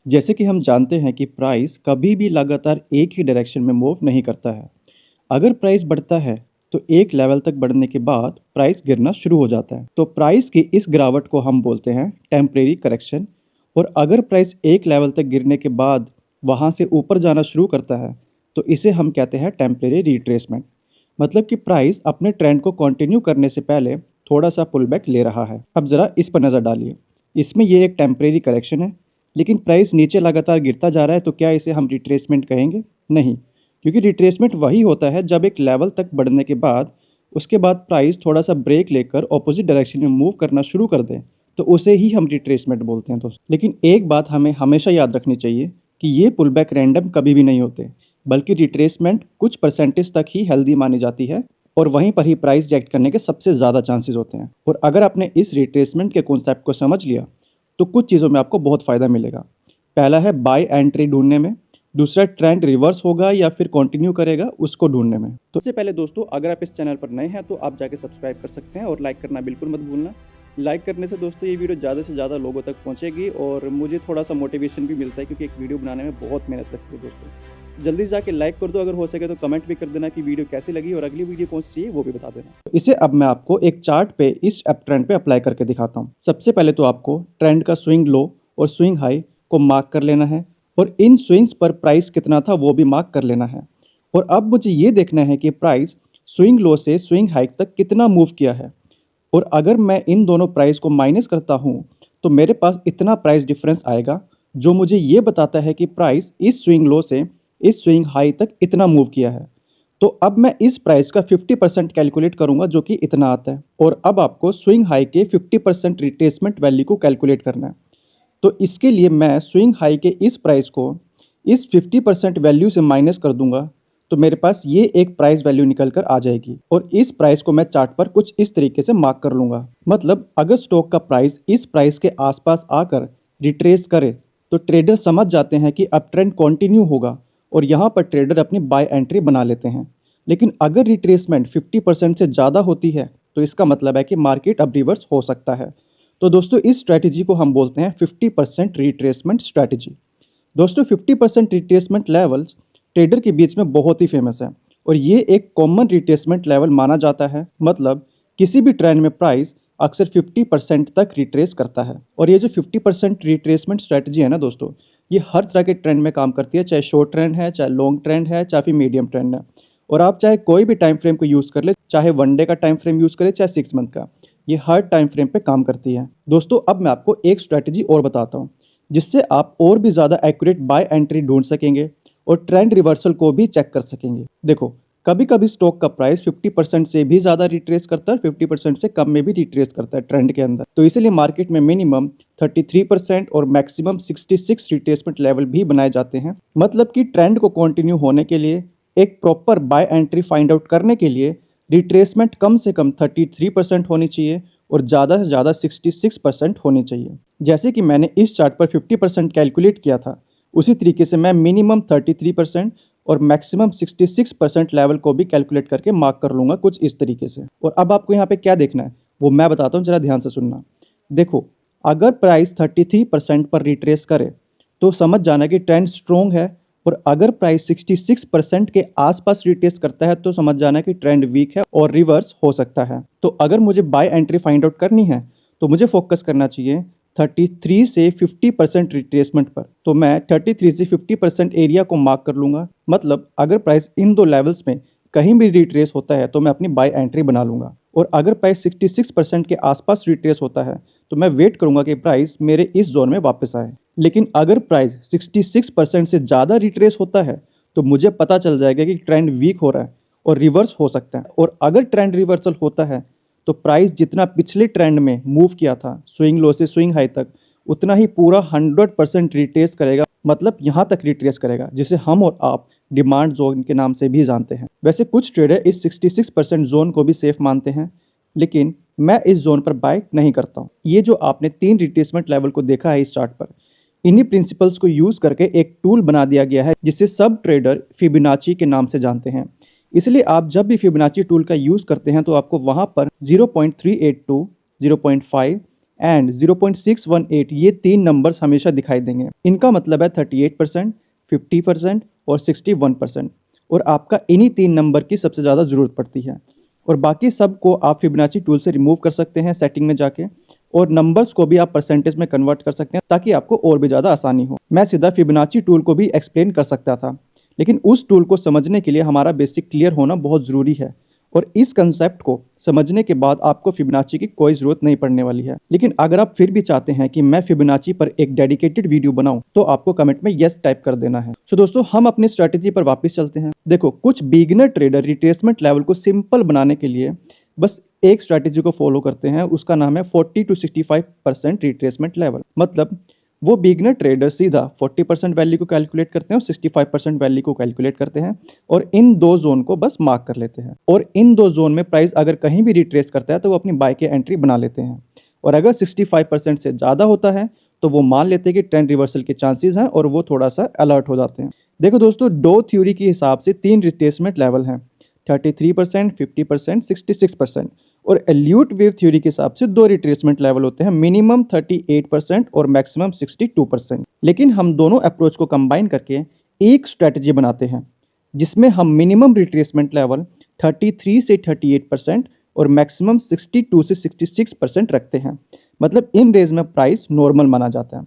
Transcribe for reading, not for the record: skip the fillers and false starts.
जैसे कि हम जानते हैं कि प्राइस कभी भी लगातार एक ही डायरेक्शन में मूव नहीं करता है। अगर प्राइस बढ़ता है तो एक लेवल तक बढ़ने के बाद प्राइस गिरना शुरू हो जाता है। तो प्राइस की इस गिरावट को हम बोलते हैं टेम्परेरी करेक्शन। और अगर प्राइस एक लेवल तक गिरने के बाद वहाँ से ऊपर जाना शुरू करता है तो इसे हम कहते हैं टेम्परेरी रिट्रेसमेंट। मतलब कि प्राइस अपने ट्रेंड को कंटिन्यू करने से पहले थोड़ा सा पुल बैक ले रहा है। अब ज़रा इस पर नज़र डालिए। इसमें ये एक टेम्परेरी करेक्शन है, लेकिन प्राइस नीचे लगातार गिरता जा रहा है, तो क्या इसे हम रिट्रेसमेंट कहेंगे? नहीं, क्योंकि रिट्रेसमेंट वही होता है जब एक लेवल तक बढ़ने के बाद उसके बाद प्राइस थोड़ा सा ब्रेक लेकर ऑपोजिट डायरेक्शन में मूव करना शुरू कर दे, तो उसे ही हम रिट्रेसमेंट बोलते हैं दोस्तों। लेकिन एक बात हमें हमेशा याद रखनी चाहिए कि ये पुल बैक रैंडम कभी भी नहीं होते, बल्कि रिट्रेसमेंट कुछ परसेंटेज तक ही हेल्दी मानी जाती है और वहीं पर ही प्राइस रिएक्ट करने के सबसे ज़्यादा चांसेस होते हैं। और अगर आपने इस रिट्रेसमेंट के कॉन्सेप्ट को समझ लिया तो कुछ चीज़ों में आपको बहुत फ़ायदा मिलेगा। पहला है बाय एंट्री ढूंढने में, दूसरा ट्रेंड रिवर्स होगा या फिर कंटिन्यू करेगा उसको ढूंढने में। तो इससे पहले दोस्तों, अगर आप इस चैनल पर नए हैं तो आप जाके सब्सक्राइब कर सकते हैं और लाइक करना बिल्कुल मत भूलना। लाइक करने से दोस्तों ये वीडियो ज़्यादा से ज़्यादा लोगों तक पहुंचेगी और मुझे थोड़ा सा मोटिवेशन भी मिलता है, क्योंकि एक वीडियो बनाने में बहुत मेहनत लगती है दोस्तों। जल्दी से जाके लाइक कर दो, अगर हो सके तो कमेंट भी कर देना कि वीडियो कैसी लगी और अगली वीडियो कौन सी चाहिए वो भी बता देना। तो इसे अब मैं आपको एक चार्ट पे इस अप ट्रेंड पे अप्लाई करके दिखाता हूँ। सबसे पहले तो आपको ट्रेंड का स्विंग लो और स्विंग हाई को मार्क कर लेना है और इन स्विंग्स पर प्राइस कितना था वो भी मार्क कर लेना है। और अब मुझे ये देखना है कि प्राइस स्विंग लो से स्विंग हाई तक कितना मूव किया है। और अगर मैं इन दोनों प्राइस को माइनस करता हूँ तो मेरे पास इतना प्राइस डिफरेंस आएगा जो मुझे ये बताता है कि प्राइस इस स्विंग लो से इस स्विंग हाई तक इतना मूव किया है। तो अब मैं इस प्राइस का 50% कैलकुलेट करूंगा, जो कि इतना आता है। और अब आपको स्विंग हाई के 50% रिट्रेसमेंट वैल्यू को कैलकुलेट करना है। तो इसके लिए मैं स्विंग हाई के इस प्राइस को इस 50% वैल्यू से माइनस कर दूंगा, तो मेरे पास ये एक प्राइस वैल्यू निकल कर आ जाएगी। और इस प्राइस को मैं चार्ट पर कुछ इस तरीके से मार्क कर लूंगा। मतलब अगर स्टॉक का प्राइस इस प्राइस के आसपास आकर रिट्रेस करे तो ट्रेडर समझ जाते हैं कि अब ट्रेंड कंटिन्यू होगा और यहाँ पर ट्रेडर अपनी बाय एंट्री बना लेते हैं। लेकिन अगर रिट्रेसमेंट 50% से ज़्यादा होती है तो इसका मतलब है कि मार्केट अब रिवर्स हो सकता है। तो दोस्तों, इस स्ट्रैटेजी को हम बोलते हैं 50% रिट्रेसमेंट स्ट्रैटेजी। दोस्तों, 50% रिट्रेसमेंट लेवल ट्रेडर के बीच में बहुत ही फेमस है और ये एक कॉमन रिट्रेसमेंट लेवल माना जाता है। मतलब किसी भी ट्रेंड में प्राइस अक्सर 50% तक रिट्रेस करता है। और ये जो 50% रिट्रेसमेंट स्ट्रैटेजी है ना दोस्तों, ये हर तरह के ट्रेंड में काम करती है, चाहे शॉर्ट ट्रेंड है, चाहे लॉन्ग ट्रेंड है, चाहे फिर मीडियम ट्रेंड है। और आप चाहे कोई भी टाइम फ्रेम को यूज़ कर ले, चाहे वन डे का टाइम फ्रेम यूज़ करें, चाहे 6 मंथ का, ये हर टाइम फ्रेम पे काम करती है। दोस्तों, अब मैं आपको एक स्ट्रैटेजी और बताता हूँ जिससे आप और भी ज़्यादा एक्यूरेट बाय एंट्री ढूंढ सकेंगे और ट्रेंड रिवर्सल को भी चेक कर सकेंगे। देखो, कभी कभी स्टॉक का प्राइस 50% से भी ज़्यादा रिट्रेस करता है, 50% से कम में भी रिट्रेस करता है ट्रेंड के अंदर। तो इसीलिए मार्केट में मिनिमम 33% और मैक्सिमम 66 रिट्रेसमेंट लेवल भी बनाए जाते हैं। मतलब कि ट्रेंड को कंटिन्यू होने के लिए, एक proper by entry find out करने के लिए रिट्रेसमेंट कम से कम 33% होनी चाहिए और ज़्यादा से ज़्यादा 66% होनी चाहिए। जैसे कि मैंने इस चार्ट पर 50% कैलकुलेट किया था, उसी तरीके से मैं मिनिमम 33% और मैक्सिमम 66% लेवल को भी कैलकुलेट करके मार्क कर लूँगा कुछ इस तरीके से। और अब आपको यहाँ पे क्या देखना है वो मैं बताता हूँ, ज़रा ध्यान से सुनना। देखो, अगर प्राइस 33% पर रिट्रेस करे तो समझ जाना कि ट्रेंड स्ट्रॉन्ग है। और अगर प्राइस 66% के आसपास रिट्रेस करता है तो समझ जाना कि ट्रेंड वीक है और रिवर्स हो सकता है। तो अगर मुझे बाय एंट्री फाइंड आउट करनी है तो मुझे फोकस करना चाहिए 33 से 50% रिट्रेसमेंट पर। तो मैं 33 से 50% एरिया को मार्क कर लूंगा। मतलब अगर प्राइस इन दो लेवल्स में कहीं भी रिट्रेस होता है तो मैं अपनी बाय एंट्री बना लूंगा। और अगर प्राइस 66% के आसपास रिट्रेस होता है तो मैं वेट करूंगा कि प्राइस मेरे इस जोन में वापस आए। लेकिन अगर प्राइस 66% से ज़्यादा रिट्रेस होता है तो मुझे पता चल जाएगा कि ट्रेंड वीक हो रहा है और रिवर्स हो सकता है। और अगर ट्रेंड रिवर्सल होता है तो प्राइस जितना पिछले ट्रेंड में मूव किया था स्विंग लो से स्विंग हाई तक, उतना ही पूरा 100% रिट्रेस करेगा। मतलब यहाँ तक रिट्रेस करेगा जिसे हम और आप डिमांड जोन के नाम से भी जानते हैं। वैसे कुछ ट्रेडर इस 66% जोन को भी सेफ मानते हैं, लेकिन मैं इस जोन पर बाय नहीं करता हूँ। ये जो आपने 3 रिट्रेसमेंट लेवल को देखा है इस चार्ट पर, इन्हीं प्रिंसिपल्स को यूज करके एक टूल बना दिया गया है जिसे सब ट्रेडर फिबोनाची के नाम से जानते हैं। इसलिए आप जब भी फिबोनाची टूल का यूज करते हैं तो आपको वहां पर 0.382, 0.5 एंड 0.618 ये तीन नंबर्स हमेशा दिखाई देंगे। इनका मतलब है 38%, 50% और 61%। और आपका इन्हीं तीन नंबर की सबसे ज़्यादा ज़रूरत पड़ती है। और बाकी सब को आप फिबोनाची टूल से रिमूव कर सकते हैं सेटिंग में जाके, और नंबर्स को भी आप परसेंटेज में कन्वर्ट कर सकते हैं ताकि आपको और भी ज़्यादा आसानी हो। मैं सीधा फिबोनाची टूल को भी एक्सप्लेन कर सकता था, लेकिन उस टूल को समझने के लिए हमारा बेसिक क्लियर होना बहुत ज़रूरी है। और इस कंसेप्ट को समझने के बाद आपको फिबोनाची की कोई ज़रूरत नहीं पड़ने वाली है। लेकिन अगर आप फिर भी चाहते हैं कि मैं फिबोनाची पर एक डेडिकेटेड वीडियो बनाऊं, तो आपको कमेंट में यस टाइप कर देना है। तो दोस्तों, हम अपनी स्ट्रेटेजी पर वापस चलते हैं। देखो, कुछ बिगिनर ट्रेडर रिट्रेसमेंट लेवल को सिंपल बनाने के लिए बस एक स्ट्रेटेजी को फॉलो करते हैं, उसका नाम है 40 to 65% रिट्रेसमेंट लेवल। मतलब वो बिगनर ट्रेडर सीधा 40% वैल्यू को कैलकुलेट करते हैं और 65% वैल्यू को कैलकुलेट करते हैं, और इन दो जोन को बस मार्क कर लेते हैं। और इन दो जोन में प्राइस अगर कहीं भी रिट्रेस करता है तो वो अपनी बाय की एंट्री बना लेते हैं। और अगर 65% से ज़्यादा होता है तो वो मान लेते हैं कि ट्रेंड रिवर्सल के चांसेस हैं, और वो थोड़ा सा अलर्ट हो जाते हैं। देखो दोस्तों, डो थ्योरी के हिसाब से 3 रिट्रेसमेंट लेवल हैं, 33%, 50%, 66%। और एल्यूट वेव थ्योरी के हिसाब से 2 रिट्रेसमेंट लेवल होते हैं, मिनिमम 38% और मैक्सिमम 62%। लेकिन हम दोनों अप्रोच को कंबाइन करके एक स्ट्रेटजी बनाते हैं, जिसमें हम मिनिमम रिट्रेसमेंट लेवल 33 से 38% और मैक्सिमम 62 से 66% रखते हैं। मतलब इन रेंज में प्राइस नॉर्मल माना जाता है।